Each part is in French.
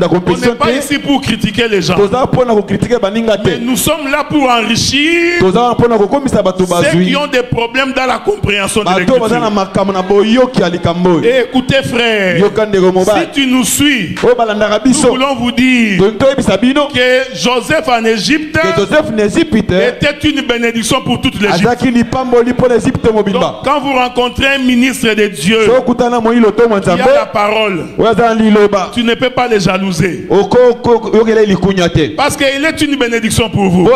On n'est pas ici pour critiquer les gens. Mais nous sommes là pour enrichir ceux qui ont des problèmes dans la compréhension de l'écriture. Et écoutez frère, si tu nous suis, nous voulons vous dire que Joseph en Égypte était une bénédiction pour toute l'Égypte. Donc quand vous rencontrez un ministre de Dieu qui a la parole, tu ne peux pas les jalouser. Parce qu'il est une bénédiction pour vous.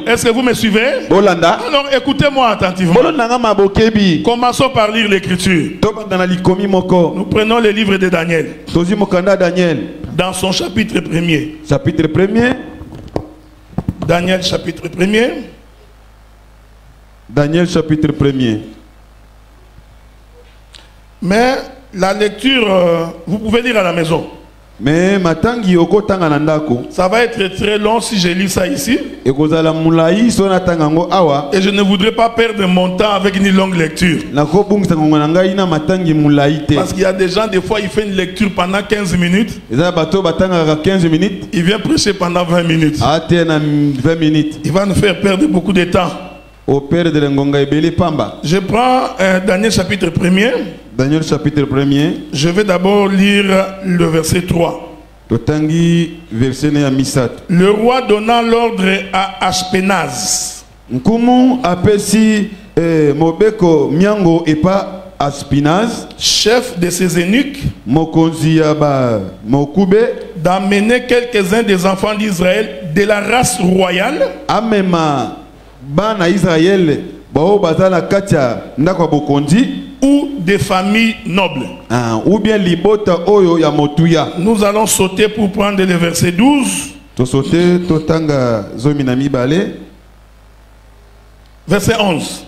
Est-ce que vous me suivez? Alors écoutez-moi attentivement. Commençons par lire l'écriture. Nous prenons le livre de Daniel. Dans son chapitre 1er. Chapitre 1er. Daniel chapitre 1er. Daniel chapitre 1er. Mais la lecture, vous pouvez lire à la maison. Mais matangi oko tanga nandako. Ça va être très long si je lis ça ici. Et kozala mulai sona tangango awa. Et je ne voudrais pas perdre mon temps avec une longue lecture. Parce qu'il y a des gens, des fois, il fait une lecture pendant 15 minutes. Il vient prêcher pendant 20 minutes. Il va nous faire perdre beaucoup de temps. Je prends Daniel chapitre 1er. Daniel chapitre 1er. Je vais d'abord lire le verset 3. Le roi donna l'ordre à Ashpenaz. Chef de ses eunuques, d'amener quelques-uns des enfants d'Israël de la race royale. Ou des familles nobles. Ou bien libota oyo ya motuya. Nous allons sauter pour prendre le verset 12. Verset 11.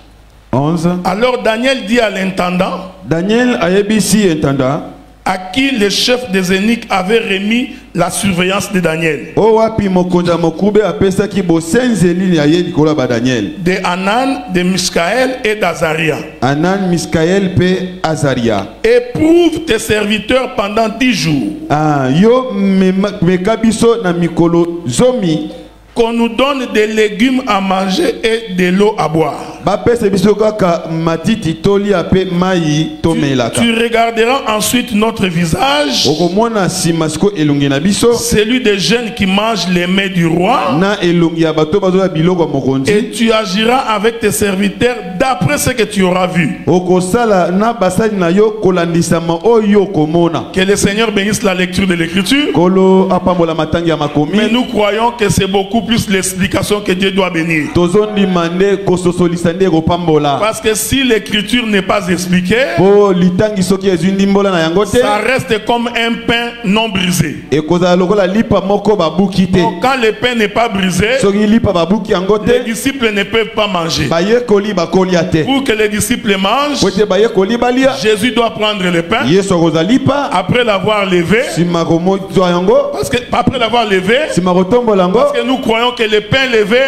11. Alors Daniel dit à l'intendant, Daniel ayebisi intendant, à qui le chef des eunuques avait remis la surveillance de Daniel. De Hanan, de Miskaël et d'Azaria. Hanan, Miskaël et Azaria. Éprouve tes serviteurs pendant 10 jours. Qu'on nous donne des légumes à manger et de l'eau à boire. Tu regarderas ensuite notre visage, celui des jeunes qui mangent les mets du roi, et tu agiras avec tes serviteurs d'après ce que tu auras vu. Que le Seigneur bénisse la lecture de l'écriture. Mais nous croyons que c'est beaucoup plus l'explication que Dieu doit bénir. Parce que si l'écriture n'est pas expliquée, ça reste comme un pain non brisé. Donc quand le pain n'est pas brisé, les disciples ne peuvent pas manger. Pour que les disciples mangent, Jésus doit prendre le pain après l'avoir levé. Parce que après l'avoir levé, parce que nous croyons que le pain levé,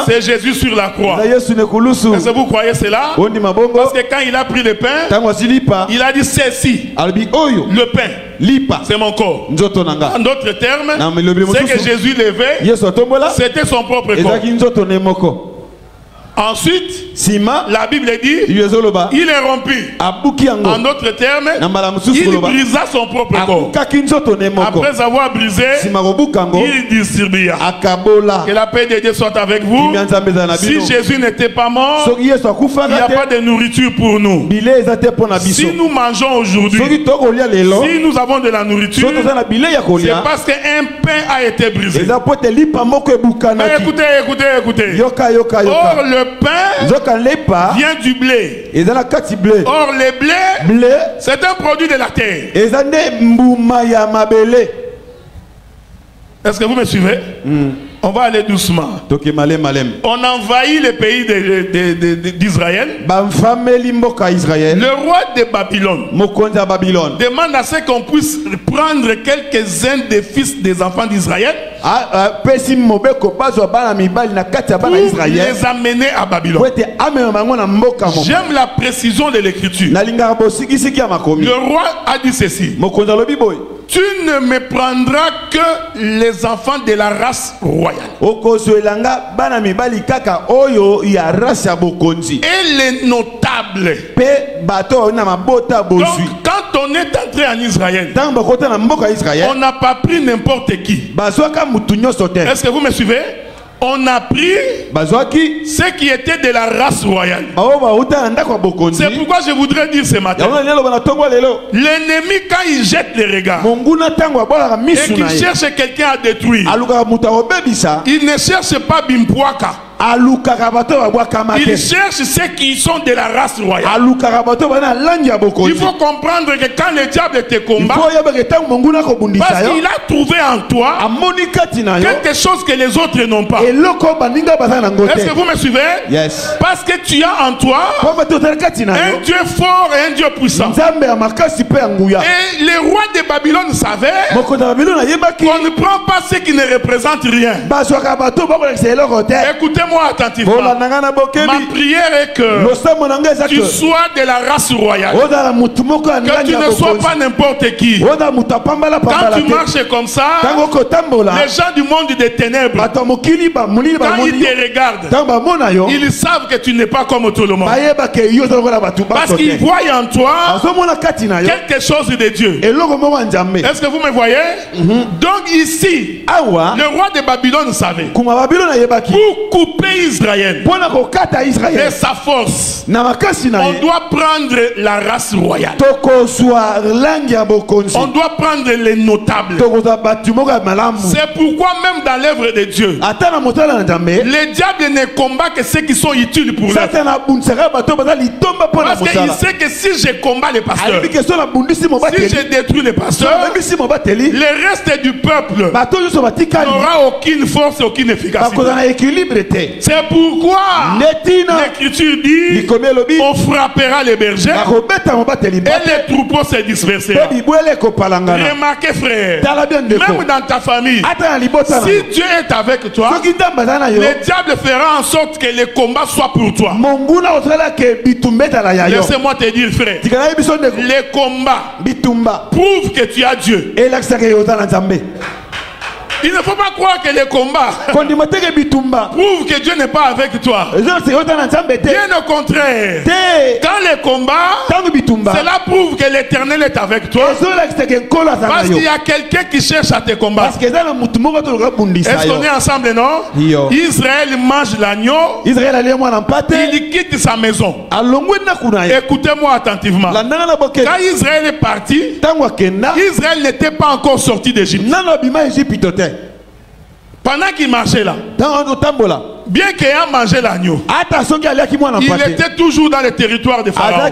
c'est Jésus sur la croix. Est-ce que vous croyez cela? Parce que quand il a pris le pain, il a dit ceci, le pain, c'est mon corps. En d'autres termes, c'est que Jésus levait, c'était son propre corps. Ensuite, la Bible dit, il est rompu. En d'autres termes, il brisa son propre corps. Après avoir brisé, il distribua. Que la paix de Dieu soit avec vous. Si Jésus n'était pas mort, il n'y a pas de nourriture pour nous. Si nous mangeons aujourd'hui, si nous avons de la nourriture, c'est parce qu'un pain a été brisé. Mais écoutez. Or, le pain vient du blé. Or le blé, c'est un produit de la terre. Est-ce que vous me suivez? On va aller doucement. On envahit le pays d'Israël. Le roi de Babylone demande à ce qu'on puisse prendre quelques-uns des fils des enfants d'Israël pour les amener à Babylone. J'aime la précision de l'écriture. Le roi a dit ceci. tu ne me prendras que les enfants de la race royale. Et les notables. Donc, quand on est entré en Israël, on n'a pas pris n'importe qui. Est-ce que vous me suivez? On a pris ceux qui étaient de la race royale. C'est pourquoi je voudrais dire ce matin, l'ennemi, quand il jette les regards et qu'il cherche quelqu'un à détruire, il ne cherche pas Bimpuaka. Il cherche ceux qui sont de la race royale. Il faut comprendre que quand le diable te combat, parce qu'il a trouvé en toi quelque chose que les autres n'ont pas. Est-ce que vous me suivez? Yes. Parce que tu as en toi un Dieu fort et un Dieu puissant. Et les rois de Babylone savaient qu'on ne prend pas ceux qui ne représentent rien. Écoutez-moi attentivement. Ma prière est que tu sois de la race royale. Que tu ne sois pas n'importe qui. Quand tu marches comme ça, les gens du monde des ténèbres, quand ils te regardent, ils savent que tu n'es pas comme tout le monde. Parce qu'ils voient en toi quelque chose de Dieu. Est-ce que vous me voyez? Donc ici, le roi de Babylone savait, pour couper Israël de sa force, on doit prendre la race royale. On doit prendre les notables. C'est pourquoi même dans l'œuvre de Dieu, le diable ne combat que ceux qui sont utiles pour lui. Parce qu'il sait que si je combats les pasteurs, si je détruis les pasteurs, le reste du peuple n'aura aucune force et aucune efficacité. C'est pourquoi l'Écriture dit on frappera les bergers et les troupeaux se disperseront. Remarquez frère, même dans ta famille, si Dieu est avec toi, le diable fera en sorte que le combat soit pour toi. Laissez-moi te dire frère, le combat prouve que tu as Dieu. Il ne faut pas croire que les combats prouvent que Dieu n'est pas avec toi. Bien au contraire. Quand les combats, cela prouve que l'Éternel est avec toi. Parce qu'il y a quelqu'un qui cherche à te combattre. Est-ce qu'on est ensemble, non? Israël mange l'agneau. Il quitte sa maison. Écoutez-moi attentivement. Quand Israël est parti, Israël n'était pas encore sorti d'Égypte. Pendant qu'il marchait là, bien qu'il ait mangé l'agneau, il était toujours dans le territoire de Pharaon.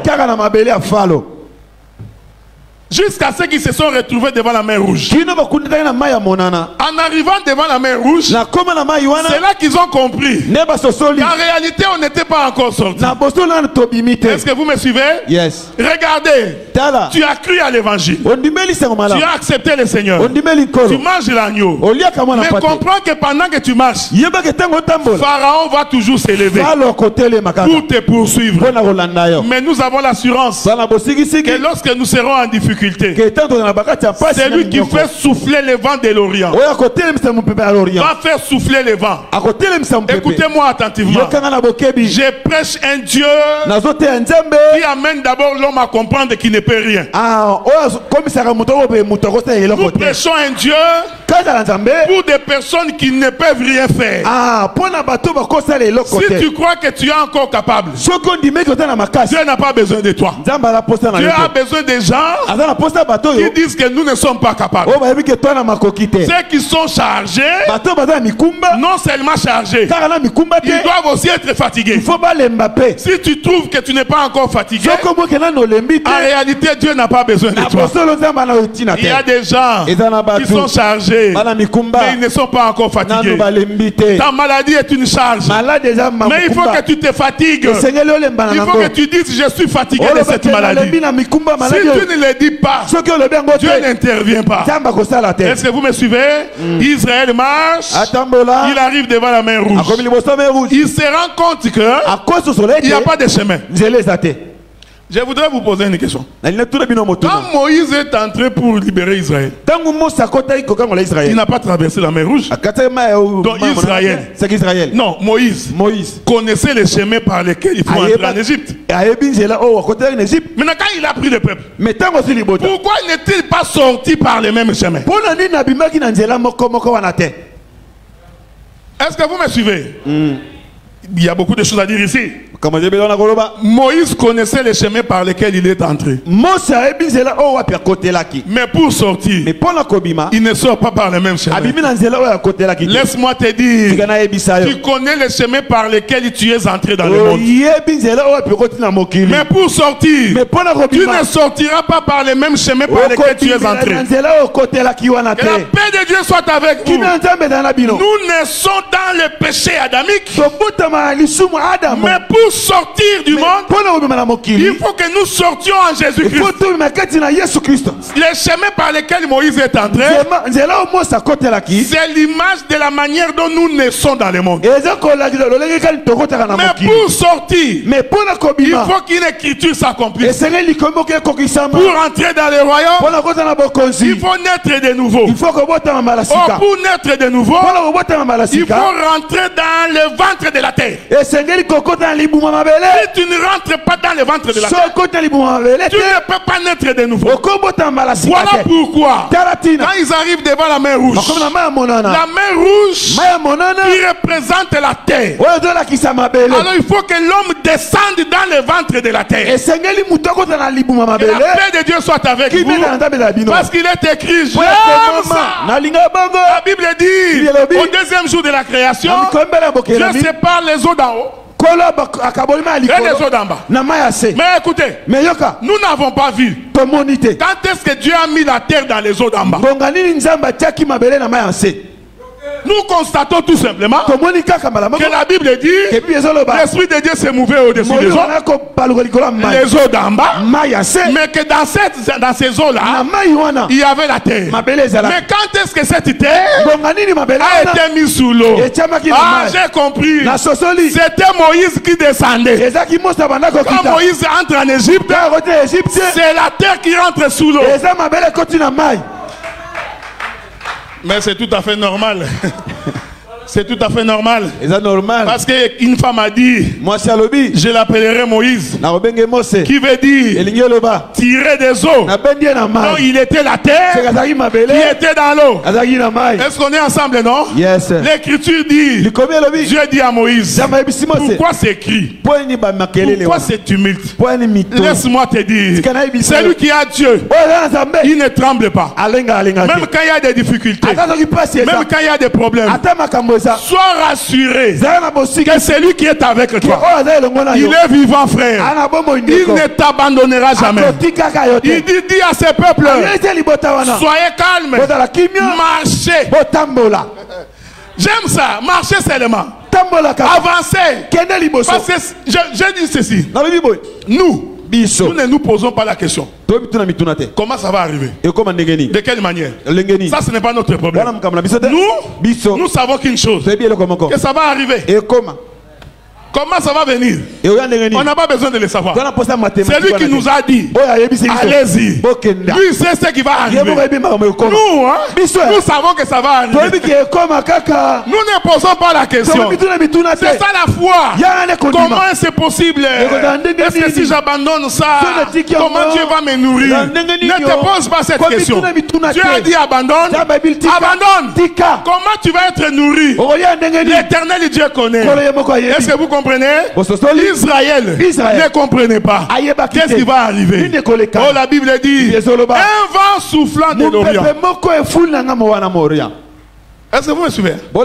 Jusqu'à ce qu'ils se sont retrouvés devant la mer Rouge. En arrivant devant la mer Rouge, c'est là qu'ils ont compris qu'en réalité on n'était pas encore sorti. Est-ce que vous me suivez? Yes. Regardez, tu as cru à l'évangile, tu as accepté le Seigneur, tu manges l'agneau, mais comprends que pendant que tu marches, Pharaon va toujours s'élever pour te poursuivre. Mais nous avons l'assurance que lorsque nous serons en difficulté, c'est lui qui fait souffler le vent de l'Orient. Va faire souffler le vent. Écoutez-moi attentivement. Je prêche un Dieu qui amène d'abord l'homme à comprendre qu'il ne peut rien. Nous prêchons un Dieu pour des personnes qui ne peuvent rien faire. Si tu crois que tu es encore capable, Dieu n'a pas besoin de toi. Dieu a besoin des gens qui disent que nous ne sommes pas capables. Ceux qui sont chargés, non seulement chargés, ils doivent aussi être fatigués. Si tu trouves que tu n'es pas encore fatigué, en réalité Dieu n'a pas besoin de toi. Il y a des gens qui sont chargés, mais ils ne sont pas encore fatigués. Ta maladie est une charge, mais il faut que tu te fatigues. Il faut que tu dises je suis fatigué de cette maladie. Si tu ne le dis pas, Dieu n'intervient pas. Est-ce que vous me suivez? Israël marche, il arrive devant la mer Rouge. Il se rend compte qu'il n'y a pas de chemin. Je voudrais vous poser une question. Quand Moïse est entré pour libérer Israël, il n'a pas traversé la mer Rouge. Donc Israël, non, Moïse connaissait les chemins par lesquels il faut entrer en Égypte. Maintenant, quand il a pris le peuple, pourquoi n'est-il pas sorti par les mêmes chemins? Est-ce que vous me suivez? Il y a beaucoup de choses à dire ici. Moïse connaissait les chemins par lesquels il est entré. Mais pour sortir, il ne sort pas par les mêmes chemins. Laisse-moi te dire, tu connais les chemins par lesquels tu es entré dans le monde. Mais pour sortir, tu ne sortiras pas par les mêmes chemins par lesquels tu es entré. Que la paix de Dieu soit avec vous. Nous naissons dans le péché adamique. Mais pour sortir du monde, il faut que nous sortions en Jésus-Christ. Les chemins par lesquels Moïse est entré, c'est l'image de la manière dont nous naissons dans le monde. Mais pour sortir, il faut qu'une écriture s'accomplisse. Pour entrer dans le royaume, il faut naître de nouveau. Pour naître de nouveau, il faut rentrer dans le ventre de la terre. Si tu ne rentres pas dans le ventre de la terre, tu ne peux pas naître de nouveau. Voilà pourquoi, quand ils arrivent devant la mer Rouge, la mer Rouge qui représente la terre, alors il faut que l'homme descende dans le ventre de la terre. Que la paix de Dieu soit avec vous, parce qu'il est écrit, j'aime ça. La Bible dit, au deuxième jour de la création, Dieu sépare les eaux d'en haut et les eaux d'en bas. Mais écoutez, nous n'avons pas vu quand est-ce que Dieu a mis la terre dans les eaux d'en bas. Nous constatons tout simplement que la Bible dit l'Esprit de Dieu s'est mouvé au-dessus des eaux, les eaux d'en bas, mais que dans ces eaux-là, il y avait la terre. Mais quand est-ce que cette terre a été mise sous l'eau? Ah, j'ai compris. C'était Moïse qui descendait. Quand Moïse entre en Égypte, c'est la terre qui rentre sous l'eau. Mais c'est tout à fait normal. C'est tout à fait normal. Parce qu'une femme a dit, je l'appellerai Moïse, qui veut dire tirer des eaux. Donc il était la terre qui était dans l'eau. Est-ce qu'on est ensemble, non? Yes. L'écriture dit, Dieu dit à Moïse, pourquoi c'est cri? Pourquoi c'est tumulte? Laisse-moi te dire, celui qui a Dieu, il ne tremble pas. Même quand il y a des difficultés, même quand il y a des problèmes, sois rassuré que celui qui est avec toi, il est vivant, frère. Il ne t'abandonnera jamais. Il dit à ses peuples, soyez calmes, marchez. J'aime ça, marchez seulement, avancez. Parce que je dis ceci, nous ne nous posons pas la question comment ça va arriver, de quelle manière. Ça, ce n'est pas notre problème. Nous savons qu'une chose, que ça va arriver. Comment ça va venir? On n'a pas besoin de le savoir. C'est lui qui nous a dit, allez-y. Lui, c'est ce qui va arriver. Nous, nous savons que ça va arriver. Nous ne posons pas la question. C'est ça la foi. Comment c'est possible? Est-ce que si j'abandonne ça, comment Dieu va me nourrir? Ne te pose pas cette question. Dieu a dit abandonne. Abandonne. Comment tu vas être nourri? L'Éternel Dieu connaît. Est-ce que vous comprenez? Israël ne comprenait pas. Qu'est-ce qui va arriver? Oh, la Bible dit un vent soufflant de l'Orient. Est-ce que vous me suivez? Or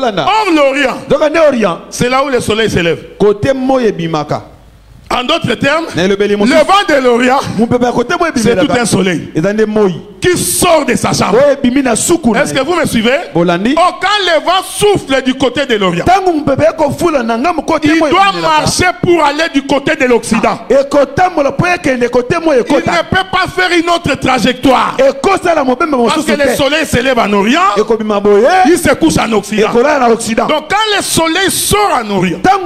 l'Orient, c'est là où le soleil s'élève. En d'autres termes, le vent de l'Orient, c'est tout un soleil. qui sort de sa chambre. Est-ce que vous me suivez? Oh, quand le vent souffle du côté de l'Orient, il doit marcher pour aller du côté de l'Occident. Il ne peut pas faire une autre trajectoire. Parce que le soleil se lève en Orient, il se couche en Occident. Donc quand le soleil sort en Orient, quand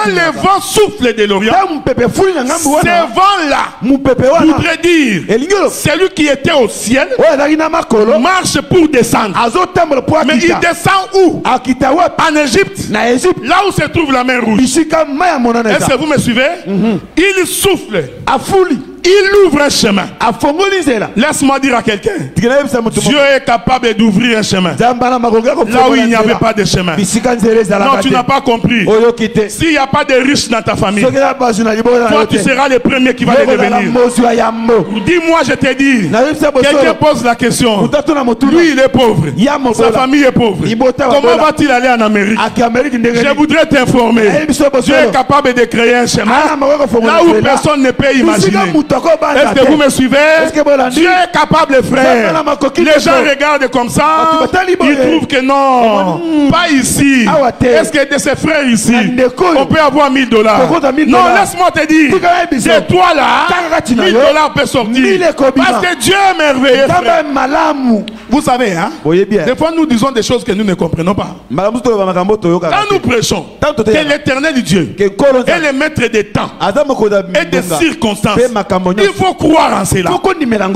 le vent souffle de l'Orient, ce vent-là voudrait dire celui qui était au ciel marche pour descendre. Mais il descend où? En Égypte, là où se trouve la mer Rouge. Est-ce que vous me suivez? Il souffle, il ouvre un chemin. Laisse-moi dire à quelqu'un, Dieu est capable d'ouvrir un chemin là où il n'y avait pas de chemin. Non, tu n'as pas compris. S'il n'y a pas de riches dans ta famille, toi tu seras le premier qui va les devenir. Dis-moi, je te dis, quelqu'un pose la question, lui il est pauvre, sa famille est pauvre, comment va-t-il aller en Amérique? Je voudrais t'informer, Dieu est capable de créer un chemin là où personne ne peut imaginer. Est-ce que vous me suivez? Dieu est capable, frère. Les gens regardent comme ça, ils trouvent que non, pas ici. Est-ce que de ces frères ici, on peut avoir $1000? Non, laisse-moi te dire, de toi là, $1000 peut sortir. Parce que Dieu est merveilleux, frère. Vous savez, hein? Des fois nous disons des choses que nous ne comprenons pas. Quand nous prêchons que l'éternel Dieu est le maître des temps et des circonstances, il faut croire en cela.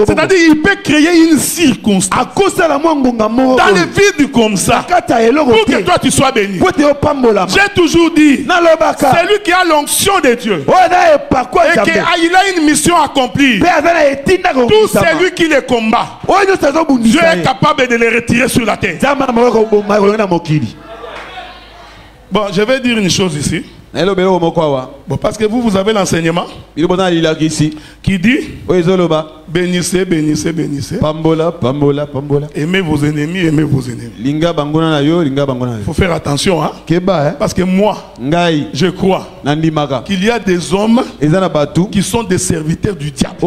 C'est-à-dire il peut créer une circonstance dans le vide comme ça pour que toi tu sois béni. J'ai toujours dit, celui qui a l'onction de Dieu et qu'il a une mission à accomplir, tout celui qui les combat, Dieu est capable de les retirer sur la terre. Bon, je vais dire une chose ici. Bon, parce que vous avez l'enseignement qui dit bénissez, bénissez, bénissez. Aimez vos ennemis, aimez vos ennemis. Il faut faire attention, hein? Parce que moi, je crois qu'il y a des hommes qui sont des serviteurs du diable.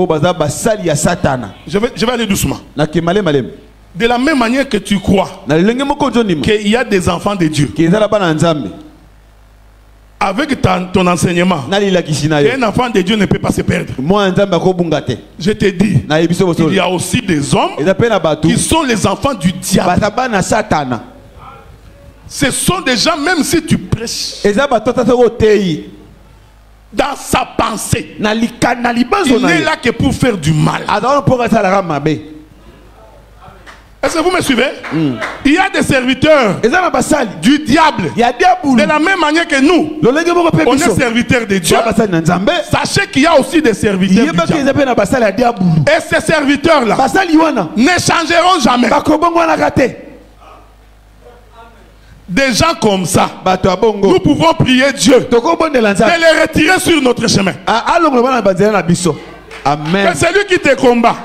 Je vais aller doucement. De la même manière que tu crois qu'il y a des enfants de Dieu, avec ton enseignement, un enfant de Dieu ne peut pas se perdre. Je te dis, il y a aussi des hommes qui sont les enfants du diable. Ce sont des gens, même si tu prêches, dans sa pensée, il n'est là que pour faire du mal. Est-ce que vous me suivez? Il y a des serviteurs du diable. De la même manière que nous, on est serviteurs de Dieu. Sachez qu'il y a aussi des serviteurs du diable. Et ces serviteurs-là ne changeront jamais. Des gens comme ça, nous pouvons prier Dieu de les retirer sur notre chemin. Amen. Mais celui qui te combat,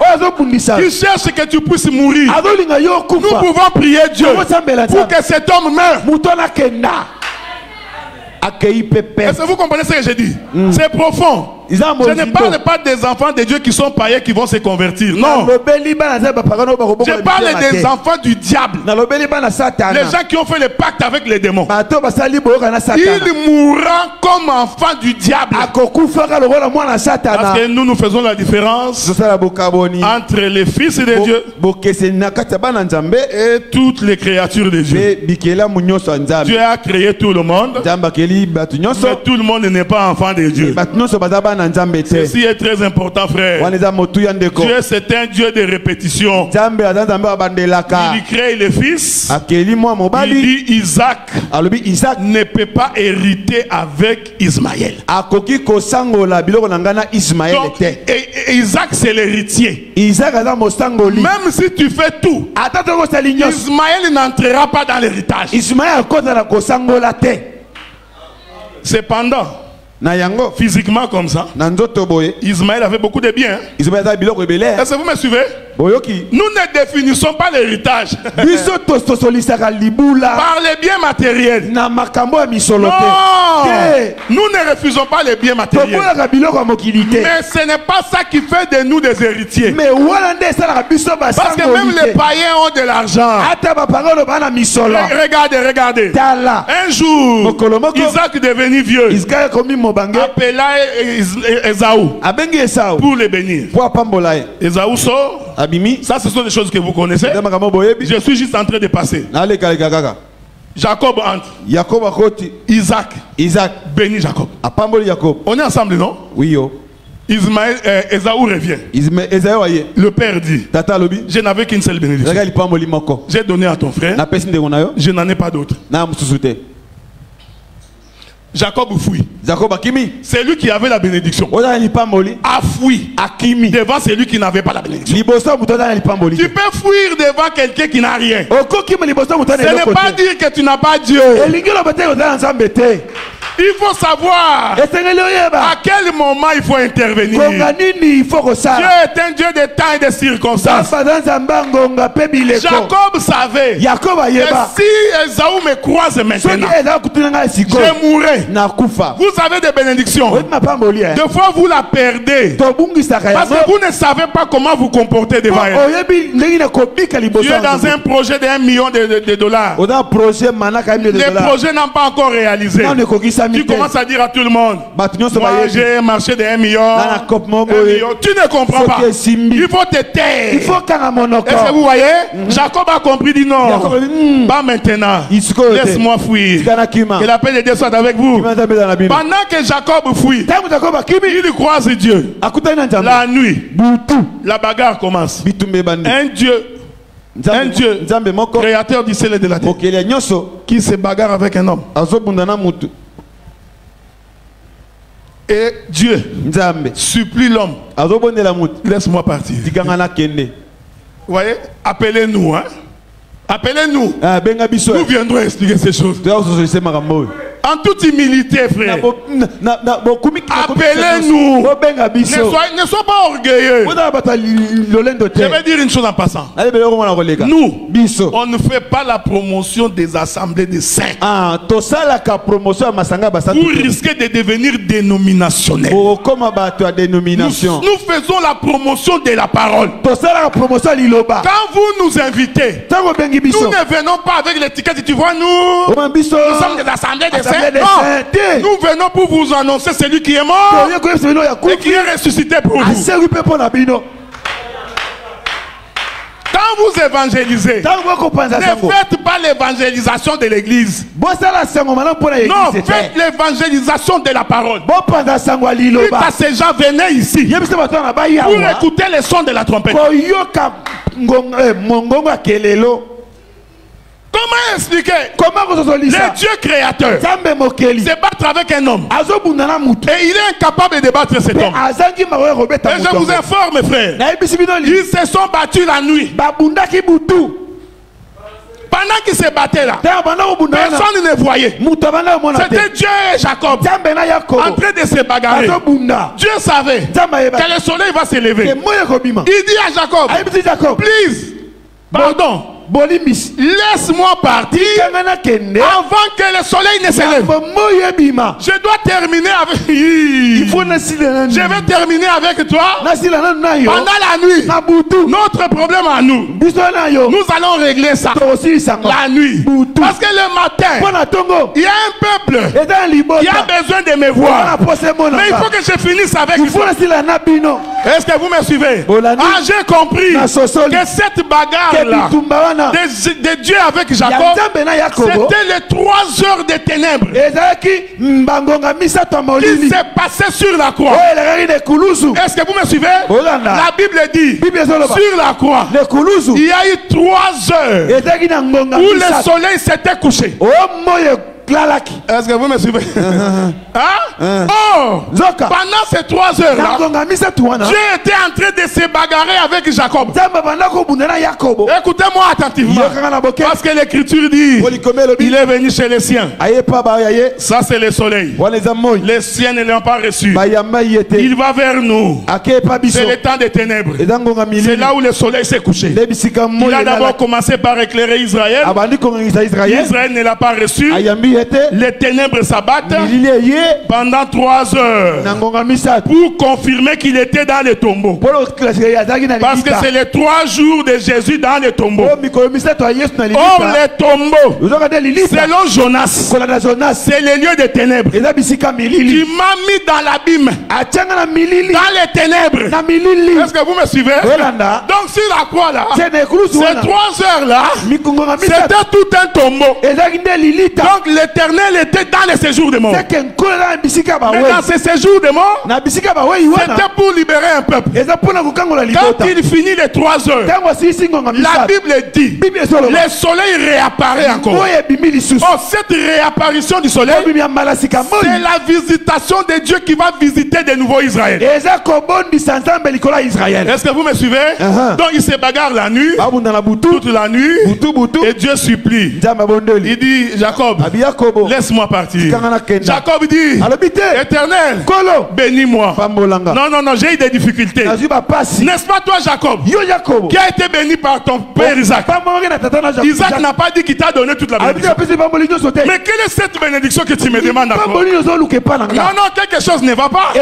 qui cherche que tu puisses mourir, nous pouvons prier Dieu pour que cet homme meure. Est-ce que vous comprenez ce que je dis? C'est profond. Je ne parle pas des enfants de Dieu qui sont païens qui vont se convertir. Non. Je parle des enfants du diable. Les gens qui ont fait le pacte avec les démons. Il mourra comme enfant du diable. Parce que nous faisons la différence entre les fils de Dieu et toutes les créatures de Dieu. Dieu a créé tout le monde, mais tout le monde n'est pas enfant de Dieu. Ceci est très important, frère. Dieu, c'est un Dieu de répétition. Il crée les fils. Il dit Isaac ne peut pas hériter avec Ismaël. Donc, Isaac c'est l'héritier. Même si tu fais tout, Ismaël n'entrera pas dans l'héritage. Cependant, physiquement comme ça, Ismaël avait beaucoup de biens. Est-ce que vous me suivez? Nous ne définissons pas l'héritage par les biens matériels. Non, nous ne ne refusons pas les biens matériels. Mais ce n'est pas ça qui fait de nous des héritiers. Parce que même les païens ont de l'argent. Regardez. Un jour, Isaac est devenu vieux. Appela Esaü pour les bénir. Esaü sort. Ça, ce sont des choses que vous connaissez. Je suis juste en train de passer. Jacob entre. Isaac bénit Jacob. On est ensemble, non? Oui. Esaü revient. Le père dit, je n'avais qu'une seule bénédiction. J'ai donné à ton frère. Je n'en ai pas d'autre. Jacob fuit. C'est lui qui avait la bénédiction. A fui devant celui qui n'avait pas la bénédiction. Tu peux fuir devant quelqu'un qui n'a rien. Ce n'est pas dire que tu n'as pas Dieu. Il faut savoir à quel moment il faut intervenir. Dieu est un Dieu de temps et de circonstances. Jacob savait que si Esaü me croise maintenant, je mourrai. Vous avez des bénédictions. Des fois vous la perdez parce que vous ne savez pas comment vous comporter devant elle. Tu es dans un projet de $1 million. Les projets n'ont pas encore réalisé. Tu commences à dire à tout le monde, moi j'ai marché de $1 million. Tu ne comprends pas. Il faut te taire. Est-ce que vous voyez? Jacob a compris, dit non. Pas maintenant. Laisse-moi fuir. Que la paix de Dieu soit avec vous. Pendant que Jacob fuit, il croise Dieu. La nuit, la bagarre commence. Un Dieu, créateur du ciel et de la terre, qui se bagarre avec un homme. Et Dieu supplie l'homme. Laisse-moi partir. Vous voyez? Appelez-nous. Hein? Appelez-nous. Nous viendrons expliquer ces choses. En toute humilité, frère. Appelez-nous. Ne sois pas orgueilleux. Je vais dire une chose en passant. Nous, on ne fait pas la promotion des assemblées des saints pour risquer de devenir dénominationnels. Nous faisons la promotion de la parole. Quand vous nous invitez, nous ne venons pas avec l'étiquette. Tu vois, nous sommes des assemblées des saints. Non, nous venons pour vous annoncer celui qui est mort et qui est ressuscité pour vous. Quand vous évangélisez, ne faites pas l'évangélisation de l'église. Non, faites l'évangélisation de la parole. Dites à ces gens, venez ici pour écouter le son de la trompette. Comment expliquer? Le Dieu créateur se battre avec un homme et il est incapable de battre cet homme. Et je vous informe, frère, ils se sont battus la nuit. Pendant qu'ils se battaient là, personne ne voyait. C'était Dieu et Jacob en train de se bagarrer. Dieu savait que le soleil va se lever. Il dit à Jacob, please, pardon, laisse-moi partir avant que le soleil ne se lève. Je dois terminer avec. Je vais terminer avec toi pendant la nuit. Notre problème à nous, nous allons régler ça la nuit. Parce que le matin, il y a un peuple qui a besoin de me voir. Mais il faut que je finisse avec vous. Est-ce que vous me suivez? Ah, j'ai compris que cette bagarre-là de Dieu avec Jacob, c'était les 3 heures de ténèbres qui s'est passé sur la croix. Est-ce que vous me suivez? La Bible dit, sur la croix, il y a eu 3 heures où le soleil s'était couché. Est-ce que vous me suivez? Oh, pendant ces 3 heures-là, Dieu était en train de se bagarrer avec Jacob. Écoutez-moi attentivement, parce que l'écriture dit, il est venu chez les siens. Ça c'est le soleil. Les siens ne l'ont pas reçu. Il va vers nous. C'est le temps des ténèbres. C'est là où le soleil s'est couché. Il a d'abord commencé par éclairer Israël. Israël ne l'a pas reçu. les ténèbres s'abattent pendant 3 heures pour confirmer qu'il était dans le tombeau. Parce que c'est les 3 jours de Jésus dans le tombeau. Or, le tombeau, selon Jonas, c'est le lieu des ténèbres. Tu m'as mis dans l'abîme, dans les ténèbres. Est-ce que vous me suivez? Donc, sur la croix là, ces 3 heures là, c'était tout un tombeau. Donc, l'Éternel était dans les séjours de mort. Mais dans ces séjours de mort, c'était pour libérer un peuple. Quand il finit les 3 heures, la Bible dit, le soleil réapparaît encore. Oh, cette réapparition du soleil, c'est la visitation de Dieu qui va visiter de nouveau Israël. Est-ce que vous me suivez? Donc il se bagarre la nuit, toute la nuit, et Dieu supplie. Il dit, Jacob, laisse-moi partir. Jacob dit, Éternel, bénis-moi. Non, j'ai eu des difficultés. N'est-ce pas toi, Jacob, qui a été béni par ton père Isaac? Isaac n'a pas dit qu'il t'a donné toute la bénédiction. Mais quelle est cette bénédiction que tu me demandes encore? Non, quelque chose ne va pas.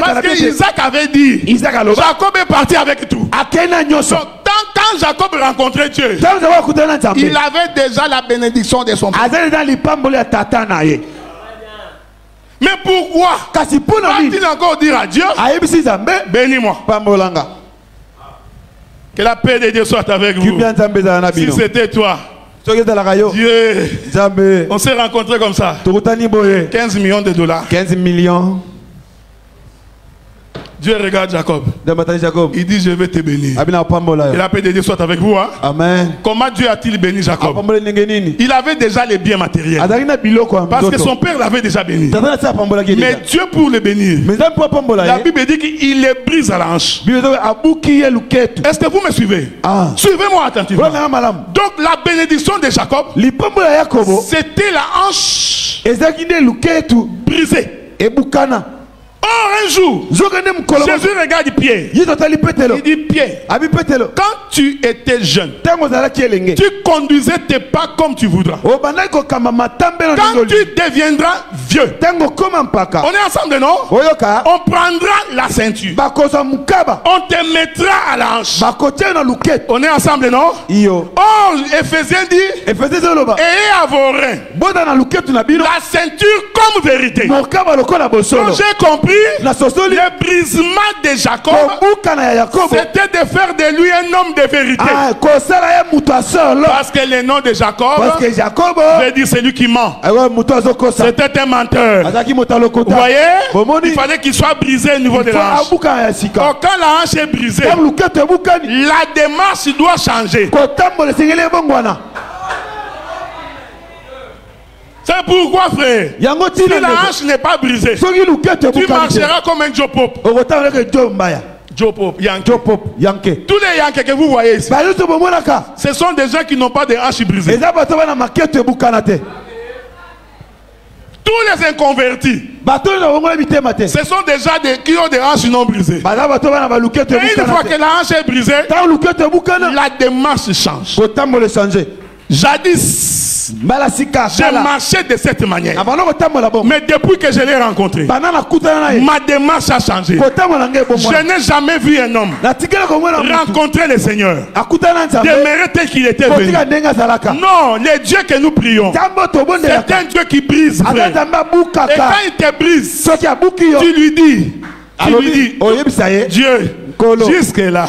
Parce que Isaac avait dit, Jacob est parti avec tout. Quand Jacob rencontrait Dieu, il avait déjà la bénédiction de son père. Mais pourquoi va-t-il encore dire à Dieu, bénis-moi? Que la paix de Dieu soit avec vous. Si c'était toi, Dieu, on s'est rencontrés comme ça. 15 millions de dollars. 15 millions. Dieu regarde Jacob. Il dit, je vais te bénir. Et la paix de Dieu soit avec vous. Hein? Amen. Comment Dieu a-t-il béni Jacob? Il avait déjà les biens matériels. Parce que son père l'avait déjà béni. Mais Dieu pour le bénir, la Bible dit qu'il les brise à la hanche. Est-ce que vous me suivez? Suivez-moi attentivement. Donc la bénédiction de Jacob, c'était la hanche brisée. Or un jour, Jésus regarde Pierre. Il dit, Pierre, quand tu étais jeune, tu conduisais tes pas comme tu voudras. Quand tu deviendras vieux, on est ensemble, non? On prendra la ceinture. On te mettra à la hanche. On est ensemble, non? Or, Éphésiens dit, ayez à vos reins la ceinture comme vérité. Donc j'ai compris. Le brisement de Jacob, c'était de faire de lui un homme de vérité. Parce que le nom de Jacob veut dire celui qui ment. C'était un menteur. Vous voyez, il fallait qu'il soit brisé au niveau de la hanche. Quand la hanche est brisée, la démarche doit changer. C'est pourquoi, frère, si la hanche n'est pas brisée, tu marcheras comme un Joe Pop. Joe Pop, Yankee. Tous les Yankees que vous voyez ici, ce sont des gens qui n'ont pas de hanche brisée. Tous les inconvertis, ce sont des gens qui ont des hanches non brisées. Et une fois que la hanche est brisée, la démarche change. Jadis, j'ai marché de cette manière. Mais depuis que je l'ai rencontré, ma démarche a changé. Je n'ai jamais vu un homme rencontrer le Seigneur, demeurer tel qu'il était venu. Non, le Dieu que nous prions, c'est un Dieu qui brise, frère. Et quand il te brise, tu lui dis, Dieu, jusque là,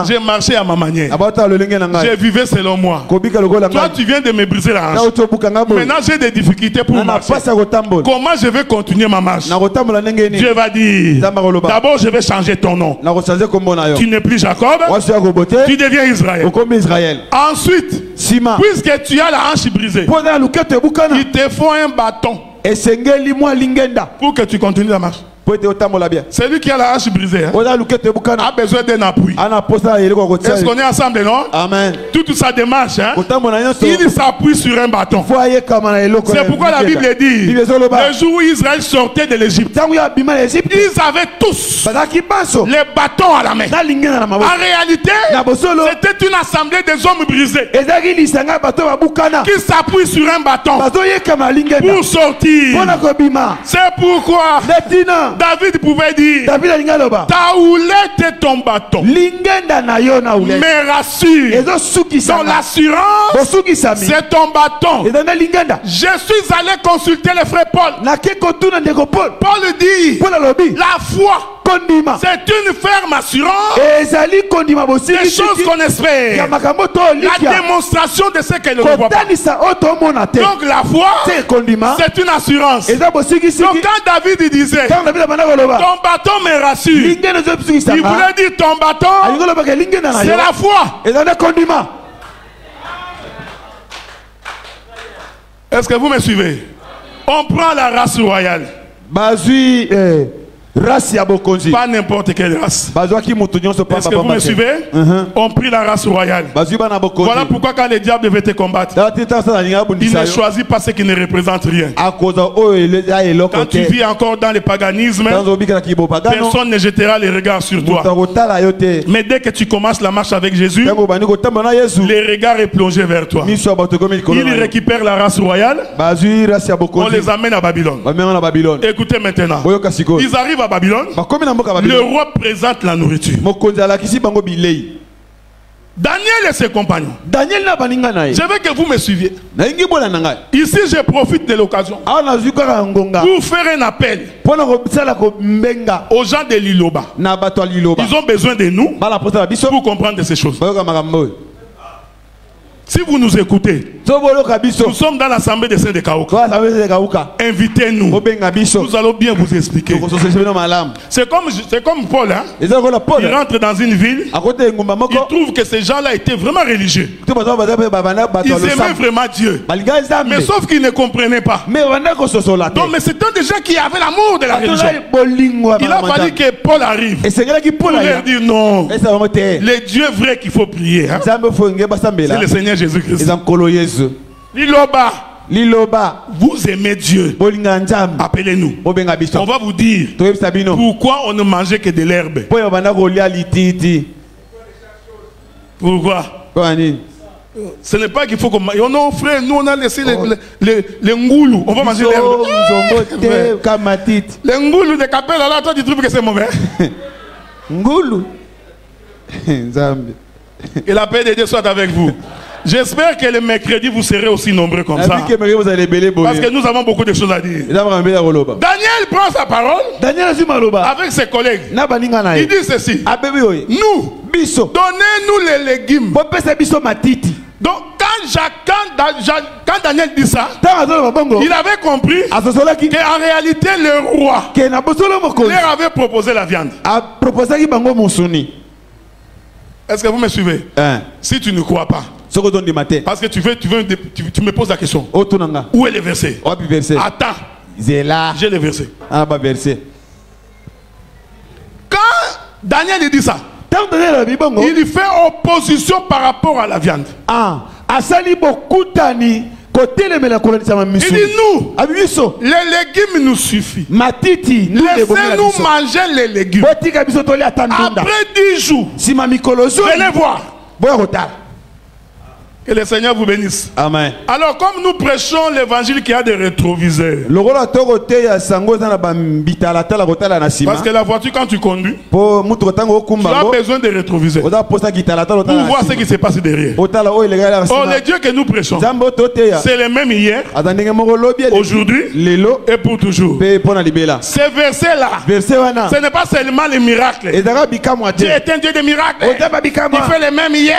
j'ai marché à ma manière. J'ai vécu selon moi. Toi, tu viens de me briser la hanche. Maintenant, j'ai des difficultés pour marcher. Comment je vais continuer ma marche? Dieu va dire, d'abord, je vais changer ton nom. Tu n'es plus Jacob, tu deviens Israël. Ensuite, puisque tu as la hanche brisée, il te faut un bâton pour que tu continues la marche. Celui qui a la hache brisée a besoin d'un appui. Est-ce qu'on est ensemble, non? Amen. Toute sa démarche, hein? Il s'appuie sur un bâton. C'est pourquoi la Bible dit, le jour où Israël sortait de l'Égypte, ils avaient tous les bâtons à la main. En réalité, c'était une assemblée des hommes brisés qui s'appuient sur un bâton pour sortir. C'est pourquoi David pouvait dire, ta houlette est ton bâton me rassure. Donc l'assurance, c'est ton bâton. Je suis allé consulter le frère Paul. Paul dit, la foi, c'est une ferme assurance des choses qu'on espère, la démonstration de ce qu'elle ne voit pas. Donc la foi, c'est une assurance. Donc quand David disait, ton bâton me rassure, il voulait dire ton bâton, c'est la foi. Est-ce que vous me suivez? On prend la race royale. Pas n'importe quelle race. Est-ce que vous me suivez? On prit la race royale. Voilà pourquoi quand le diable veut te combattre, il ne choisit pas ce qui ne représente rien. Quand tu vis encore dans le paganisme, personne ne jettera les regards sur toi. Mais dès que tu commences la marche avec Jésus, les regards est plongé vers toi. Il récupère la race royale, on les amène à Babylone. Écoutez maintenant, ils arrivent à Babylone, le roi présente la nourriture. Daniel et ses compagnons. Je veux que vous me suiviez. Ici, je profite de l'occasion pour faire un appel aux gens de l'Iloba. Ils ont besoin de nous pour comprendre ces choses. Si vous nous écoutez, nous sommes dans l'assemblée des saints de Kaouka. Invitez-nous. Nous allons bien vous expliquer. C'est comme Paul, hein? Il rentre dans une ville. Il trouve que ces gens-là étaient vraiment religieux. Ils aimaient vraiment Dieu. Mais sauf qu'ils ne comprenaient pas. Donc, mais c'était des gens qui avaient l'amour de la religion. Il a fallu que Paul arrive pour leur dire non. Les dieux vrais qu'il faut prier, hein? C'est le Seigneur Jésus-Christ. Liloba, vous aimez Dieu, appelez-nous. On va vous dire pourquoi on ne mangeait que de l'herbe. Pourquoi? Ce n'est pas qu'il faut qu'on mange. Non, frère, nous on a laissé les ngoulous. On va manger l'herbe. Les ngoulous de Capella, là, toi tu trouves que c'est mauvais? Ngoulou. Et la paix de Dieu soit avec vous. J'espère que le mercredi vous serez aussi nombreux comme ça. Parce que nous avons beaucoup de choses à dire. Daniel prend sa parole avec ses collègues. Il dit ceci. Nous, donnez-nous les légumes. Donc quand Daniel dit ça, il avait compris qu'en réalité le roi leur avait proposé la viande. Est-ce que vous me suivez? Si tu ne crois pas, parce que tu me poses la question. Où est le verset? Attends. J'ai le verset. Quand Daniel dit ça, il fait opposition par rapport à la viande. Il dit nous, les légumes nous suffisent. Laissez-nous manger les légumes. Après 10 jours, venez voir. Que le Seigneur vous bénisse. Amen. Alors comme nous prêchons l'évangile qui a des rétroviseurs. Parce que la voiture quand tu conduis, tu as besoin de rétroviseurs pour voir ce qui se passe derrière. Oh, le Dieu que nous prêchons, c'est le même hier, aujourd'hui et pour toujours. Ces versets-là, ce n'est pas seulement les miracles. Dieu est un Dieu de miracles. Il fait le même hier,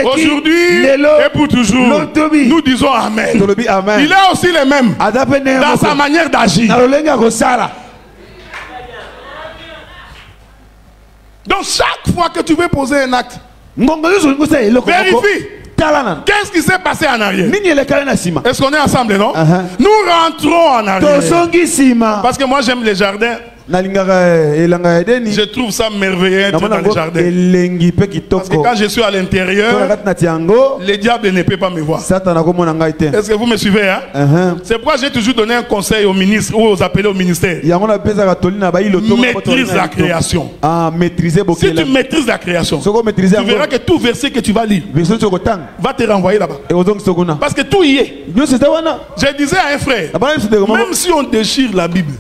aujourd'hui et pour toujours. Nous disons Amen. Il est aussi le même dans sa manière d'agir. Donc chaque fois que tu veux poser un acte, vérifie. Qu'est-ce qui s'est passé en arrière? Est-ce qu'on est ensemble, non? Nous rentrons en arrière. Parce que moi j'aime les jardins. Je trouve ça merveilleux dans le jardin. Parce que quand je suis à l'intérieur, le diable ne peut pas me voir. Est-ce que vous me suivez, hein? C'est pourquoi j'ai toujours donné un conseil aux ministres ou aux appelés au ministère. Maîtrise la création. Si tu maîtrises la création, tu verras que tout verset que tu vas lire va te renvoyer là-bas. Parce que tout y est. Je disais à un frère, même si on déchire la Bible,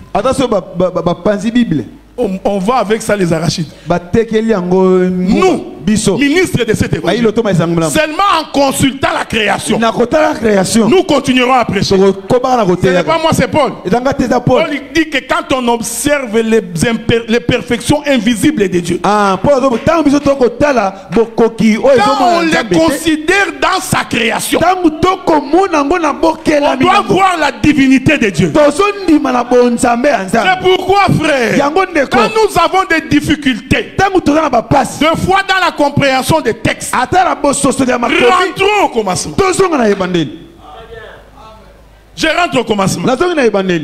on va avec ça les arachides. Nous, ministres de cette époque, seulement en consultant la création, nous continuerons à prêcher. Ce n'est pas moi, c'est Paul. Paul dit que quand on observe les perfections invisibles de Dieu, quand on les considère dans sa création, on doit voir la divinité de Dieu. C'est pourquoi, frère, quand nous avons des difficultés, deux fois dans la compréhension des textes, rentrons au commencement. Je rentre au commencement.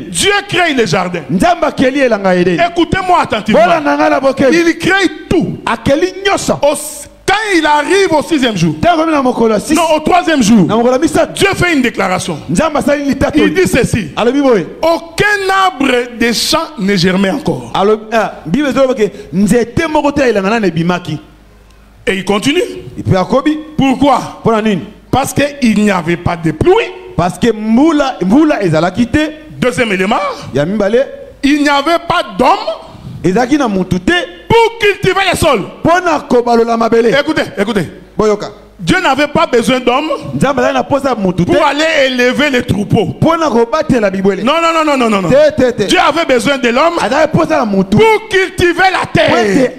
Dieu crée les jardins. Écoutez-moi attentivement. Il crée tout. Quand il arrive au 6e jour, non, au 3e jour, Dieu fait une déclaration. Il dit ceci: aucun arbre des champs ne germait encore. Et il continue. Pourquoi? Parce qu'il n'y avait pas de pluie. Deuxième élément, il n'y avait pas d'homme pour cultiver les sols. Écoutez, écoutez. Dieu n'avait pas besoin d'hommes pour aller élever les troupeaux. Non, non, non, non, non, non. Dieu avait besoin de l'homme pour cultiver la terre.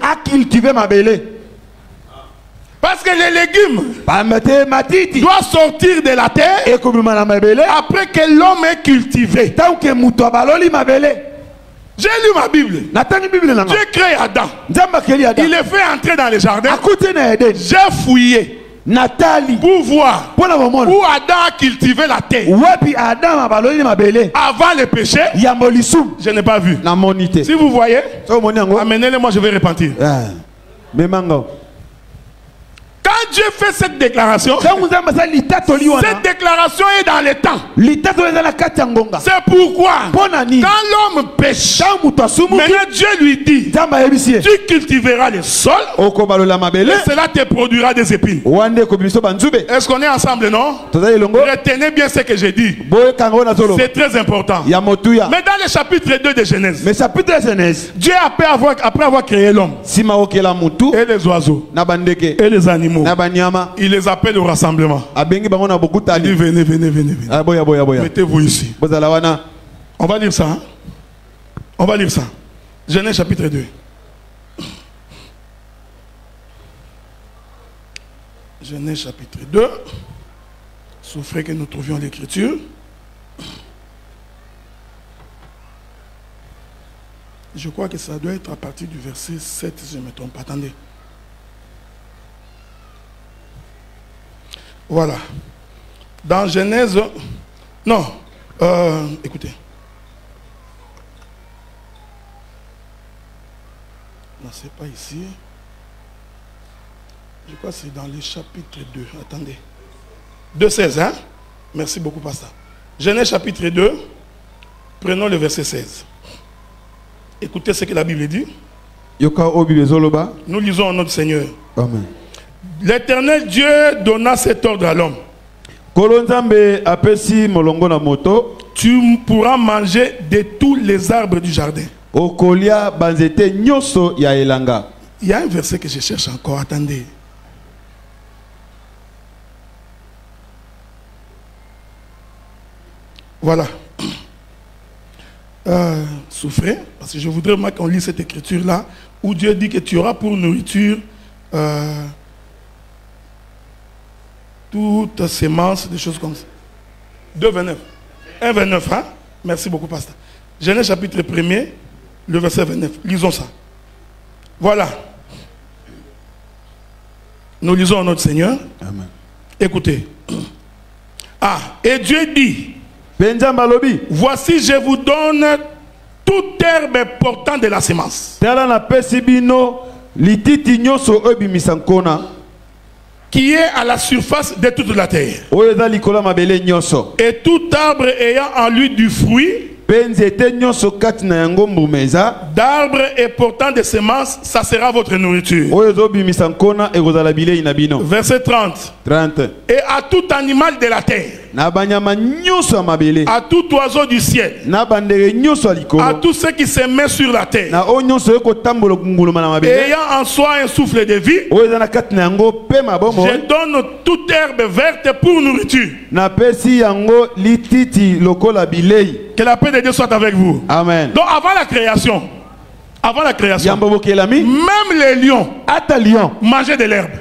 Parce que les légumes doivent sortir de la terre après que l'homme ait cultivé. J'ai lu ma Bible. Dieu crée Adam. Il est fait entrer dans le jardin. J'ai fouillé pour voir où Adam a cultivé la terre. Avant le péché, je n'ai pas vu. Si vous voyez, amenez-le, moi je vais repentir. Quand Dieu fait cette déclaration est dans le temps. C'est pourquoi quand l'homme pêche, maintenant Dieu lui dit: tu cultiveras le sol et cela te produira des épines. Est-ce qu'on est ensemble, non? Retenez bien ce que j'ai dit. C'est très important. Mais dans le chapitre 2 de Genèse, Dieu après avoir créé l'homme et les oiseaux et les animaux, il les appelle au rassemblement. Il dit: venez, venez, venez, venez. Mettez-vous ici. On va lire ça. Hein? On va lire ça. Genèse chapitre 2. Genèse chapitre 2. Souffrez que nous trouvions l'écriture. Je crois que ça doit être à partir du verset 7, si je ne me trompe pas. Attendez. Voilà. Dans Genèse... Non. Écoutez. Non, c'est pas ici. Je crois que c'est dans le chapitre 2. Attendez. 2,16, hein? Merci beaucoup, pasteur. Genèse chapitre 2. Prenons le verset 16. Écoutez ce que la Bible dit. Nous lisons en notre Seigneur. Amen. L'Éternel Dieu donna cet ordre à l'homme: tu pourras manger de tous les arbres du jardin. Il y a un verset que je cherche encore. Attendez. Voilà. Souffrez, parce que je voudrais qu'on lise cette écriture-là, où Dieu dit que tu auras pour nourriture toutes semences, des choses comme ça. 2,29. 1,29, hein? Merci beaucoup, pasteur. Genèse chapitre 1er, le verset 29. Lisons ça. Voilà. Nous lisons notre Seigneur. Amen. Écoutez. Ah, et Dieu dit: voici, je vous donne toute herbe portant de la semence. Tala na pesibino lititi nyoso ebimisankona. Qui est à la surface de toute la terre. Oyeza likola mabele nyoso. Et tout arbre ayant en lui du fruit. D'arbres et portant des semences, ça sera votre nourriture. Verset 30. Et à tout animal de la terre, à tout oiseau du ciel, à tout ce qui se met sur la terre, ayant en soi un souffle de vie, je donne toute herbe verte pour nourriture. Que la paix de Dieu soit avec vous. Amen. Donc avant la création, même les lions mangeaient de l'herbe.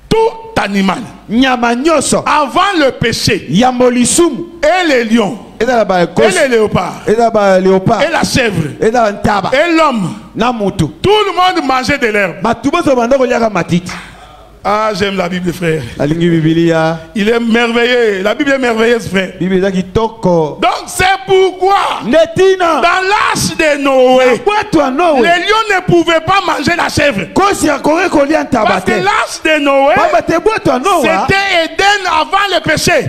Tout animal, avant le péché, et les lions, et les léopards, et la chèvre, et l'homme, tout le monde mangeait de l'herbe. Ah, j'aime la Bible, frère. Il est merveilleux. La Bible est merveilleuse, frère. Donc, c'est pourquoi, dans l'âge de Noé, les lions ne pouvaient pas manger la chèvre. Parce que l'âge de Noé, c'était Éden avant le péché.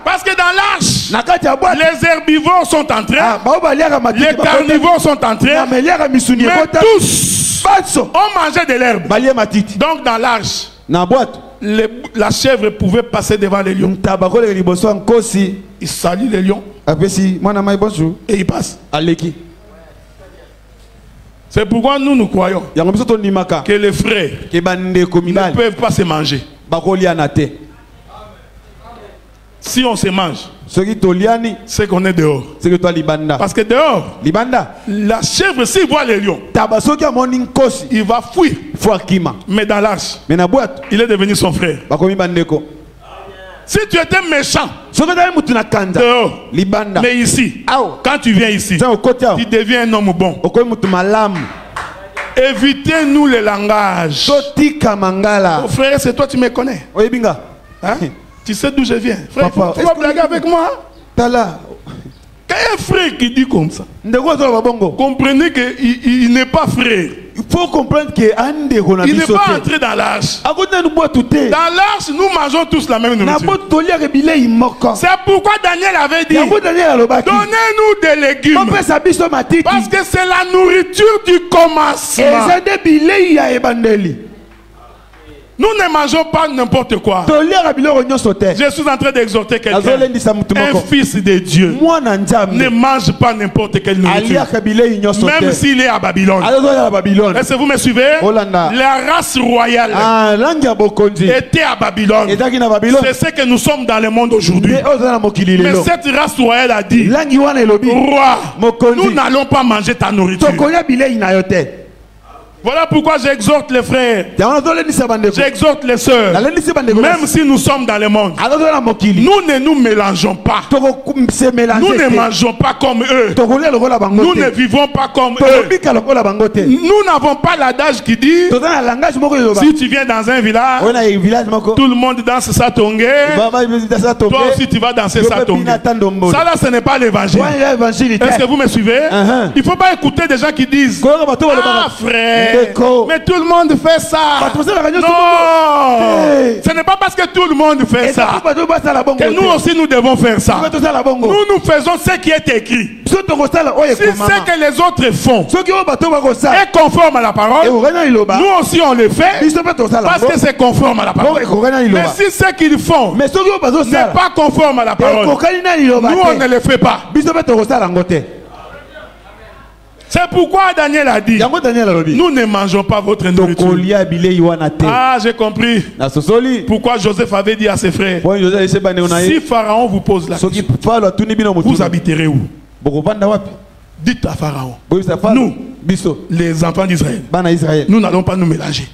Parce que dans l'âge, les herbivores sont entrés, les carnivores sont entrés, mais tous on mangeait de l'herbe. Donc dans l'âge, la chèvre pouvait passer devant les lions. Il salue les lions et il passe. C'est pourquoi nous croyons que les frères ne peuvent pas se manger. Si on se mange, c'est qu'on est dehors. Parce que dehors, la chèvre, s'il voit les lions, il va fuir. Mais dans l'arche, il est devenu son frère. Si tu étais méchant dehors, mais ici, quand tu viens ici, tu deviens un homme bon. Évitez-nous le langage. Oh, frère, c'est toi, tu me connais. Hein? Tu sais d'où je viens. Frère, tu vas blaguer avec moi. Quand un frère qui dit comme ça, comprenez qu'il n'est pas frère. Il faut comprendre qu'il n'est pas entré dans l'arche. Dans l'arche, nous mangeons tous la même nourriture. C'est pourquoi Daniel avait dit, donnez-nous des légumes. Parce que c'est la nourriture du commencement. Nous ne mangeons pas n'importe quoi. Je suis en train d'exhorter quelqu'un. Un fils de Dieu ne mange pas n'importe quelle nourriture. Même s'il est à Babylone. Est-ce que vous me suivez? La race royale était à Babylone. C'est ce que nous sommes dans le monde aujourd'hui. Mais cette race royale a dit, roi, nous n'allons pas manger ta nourriture. Voilà pourquoi j'exhorte les frères, j'exhorte les sœurs, même si nous sommes dans le monde, nous ne nous mélangeons pas. Nous ne mangeons pas comme eux. Nous ne vivons pas comme eux. Nous n'avons pas l'adage qui dit, si tu viens dans un village, tout le monde danse sa tongue, toi aussi tu vas danser sa tongue. Ça là, ce n'est pas l'évangile. Est-ce que vous me suivez? Il ne faut pas écouter des gens qui disent, ah frère, mais tout le monde fait ça. Non, ce n'est pas parce que tout le monde fait ça que nous aussi nous devons faire ça. Nous faisons ce qui est écrit. Si ce que les autres font est conforme à la parole, nous aussi on le fait parce que c'est conforme à la parole. Mais si ce qu'ils font n'est pas conforme à la parole, nous on ne le fait pas. C'est pourquoi Daniel a dit, nous ne mangeons pas votre nourriture. Ah, j'ai compris. Pourquoi Joseph avait dit à ses frères, si Pharaon vous pose la question, vous habiterez où? Dites à Pharaon, nous, les enfants d'Israël, nous n'allons pas nous mélanger.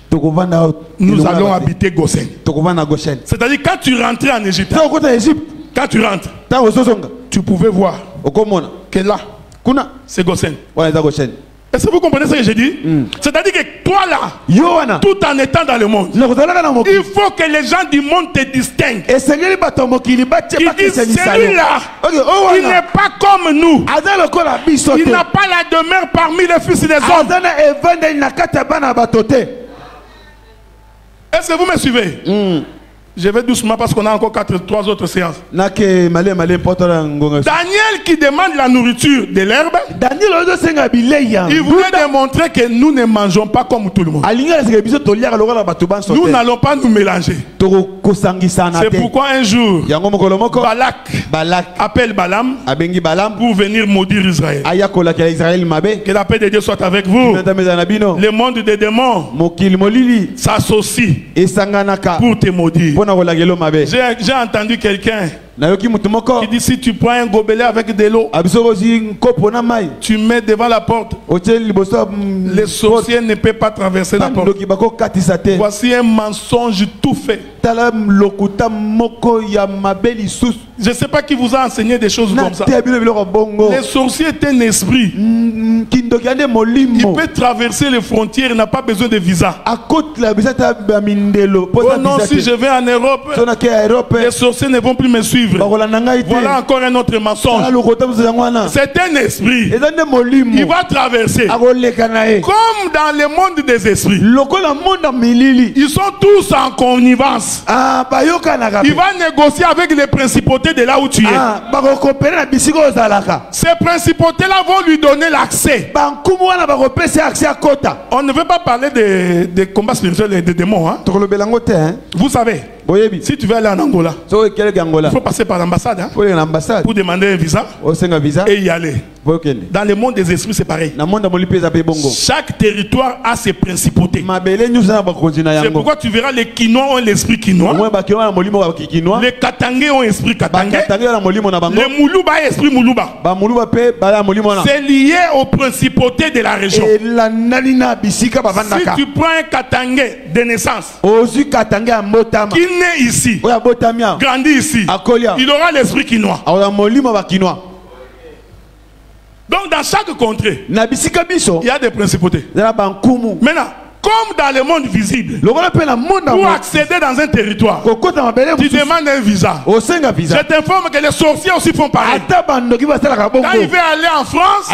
Nous allons habiter Goshen. C'est-à-dire quand tu rentrais en Égypte, quand tu rentres, tu pouvais voir que là, c'est Goshen. Est-ce que vous comprenez ce que j'ai dit? C'est-à-dire que toi là, tout en étant dans le monde, il faut que les gens du monde te distinguent. Ils disent celui-là, il n'est pas comme nous. Il n'a pas la demeure parmi les fils des hommes. Est-ce que vous me suivez? Je vais doucement parce qu'on a encore 3 autres séances. Daniel qui demande la nourriture de l'herbe, il voulait démontrer que nous ne mangeons pas comme tout le monde. Nous n'allons pas nous mélanger. C'est pourquoi un jour, Balak appelle Balaam pour venir maudire Israël. Que la paix de Dieu soit avec vous. Le monde des démons s'associe pour te maudire. J'ai entendu quelqu'un qui dit si tu prends un gobelet avec de l'eau, tu mets devant la porte, les sorciers ne peuvent pas traverser la porte. Voici un mensonge tout fait. Je ne sais pas qui vous a enseigné des choses comme ça. Les sorciers étaient un esprit. Il peut traverser les frontières, il n'a pas besoin de visa. Oh non, si je vais en Europe, les sorciers ne vont plus me suivre. Voilà encore un autre mensonge. C'est un esprit. Il va traverser. Comme dans le monde des esprits. Ils sont tous en connivence. Il va négocier avec les principautés de là où tu es. Ces principautés-là vont lui donner l'accès. On ne veut pas parler des combats spirituels et des démons. Hein? Vous savez, si tu veux aller en Angola, il faut passer par l'ambassade pour demander un visa et y aller. Dans le monde des esprits, c'est pareil. Chaque territoire a ses principautés. C'est pourquoi tu verras les Kinois ont l'esprit Kinois. Les Katangais ont l'esprit Katangais. Les Moulouba ont l'esprit Moulouba. C'est lié aux principautés de la région. Si tu prends un Katangais de naissance qui naît ici, grandit ici, il aura l'esprit Kinois. Donc dans chaque contrée, il y a des principautés. Maintenant, comme dans le monde visible, pour accéder dans un territoire, tu demandes un visa. Je t'informe que les sorciers aussi font pareil. Quand il veut aller en France,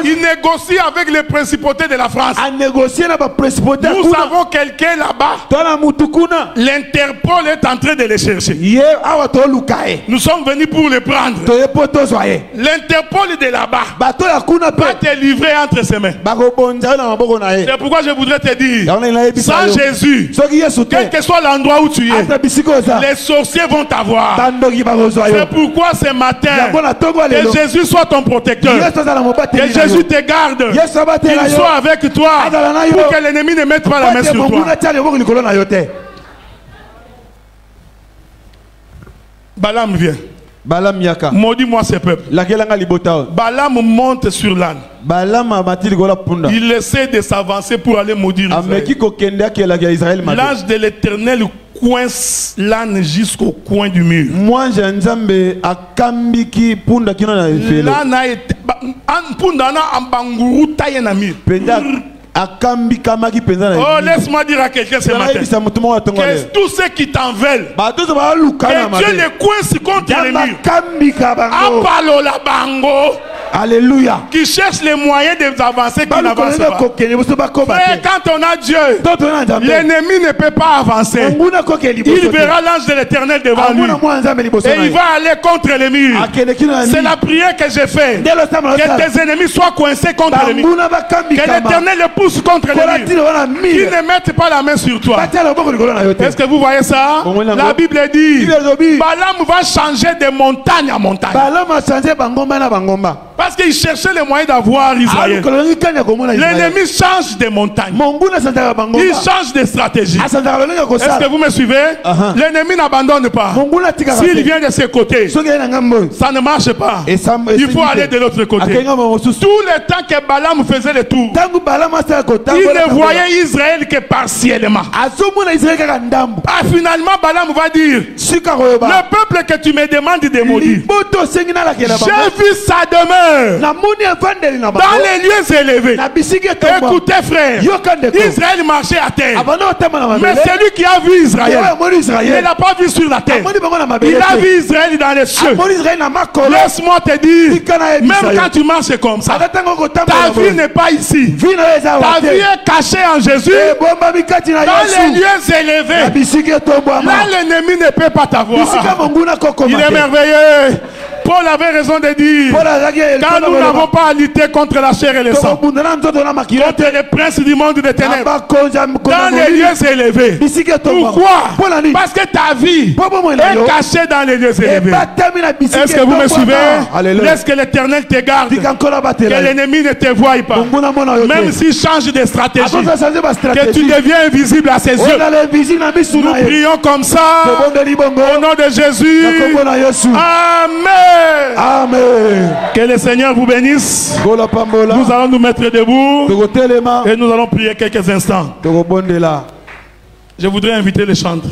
il négocie avec les principautés de la France. Nous avons quelqu'un là-bas. L'Interpol est en train de les chercher. Nous sommes venus pour les prendre. L'Interpol de là-bas va te livrer entre ses mains. C'est pourquoi je voudrais te dire, sans Jésus, quel que soit l'endroit où tu es, les sorciers vont t'avoir. C'est pourquoi ce matin, que Jésus soit ton protecteur, que Jésus te garde, qu'il soit avec toi, pour que l'ennemi ne mette pas la main sur toi. Balaam vient. Maudis-moi ce peuple. Balaam monte sur l'âne. Il essaie de s'avancer pour aller maudire Israël. L'ange de l'Éternel coince l'âne jusqu'au coin du mur. L'âne a été oh, laisse-moi dire à quelqu'un ce matin que tous ceux qui t'en veulent, que Dieu les coince contre les murs. Apalola bango. Alléluia. Qui cherche les moyens d'avancer, qui n'avance pas. Frère, quand on a Dieu, l'ennemi ne peut pas avancer. Il verra l'ange de l'Éternel devant lui et il va aller contre les murs. C'est la prière que j'ai faite. Que tes ennemis soient coincés contre les murs. Que l'Éternel les pousse contre les murs. Qu'ils ne mettent pas la main sur toi. Est-ce que vous voyez ça? La Bible dit Balaam va changer de montagne en montagne. Parce qu'il cherchait les moyens d'avoir Israël. L'ennemi change de montagne. Il change de stratégie. Est-ce que vous me suivez? L'ennemi n'abandonne pas. S'il vient de ce côté, ça ne marche pas. Il faut aller de l'autre côté. Tout le temps que Balaam faisait le tour, il ne voyait Israël que partiellement. Finalement, Balaam va dire, le peuple que tu me demandes de maudire, j'ai vu sa demeure. demeure dans les lieux élevés. Écoutez frère, Israël marchait à terre. Mais celui qui a vu Israël, il n'a pas vu sur la terre. Il a vu Israël dans les cieux. Laisse-moi te dire, même quand tu marches comme ça, ta vie n'est pas ici. Ta vie est cachée en Jésus. Dans les lieux élevés. Là, l'ennemi ne peut pas t'avoir. Il est merveilleux. Paul avait raison de dire, car nous n'avons pas à lutter contre la chair et le sang, contre les princes du monde des ténèbres, dans les lieux élevés. Pourquoi? Parce que ta vie est cachée dans les lieux élevés. Est-ce que vous me suivez? Laisse que l'Éternel te garde, que l'ennemi ne te voie pas, même s'il change de stratégie, que tu deviens invisible à ses yeux. Nous prions comme ça au nom de Jésus. Amen. Amen. Que le Seigneur vous bénisse. Nous allons nous mettre debout et nous allons prier quelques instants. Je voudrais inviter les chantres.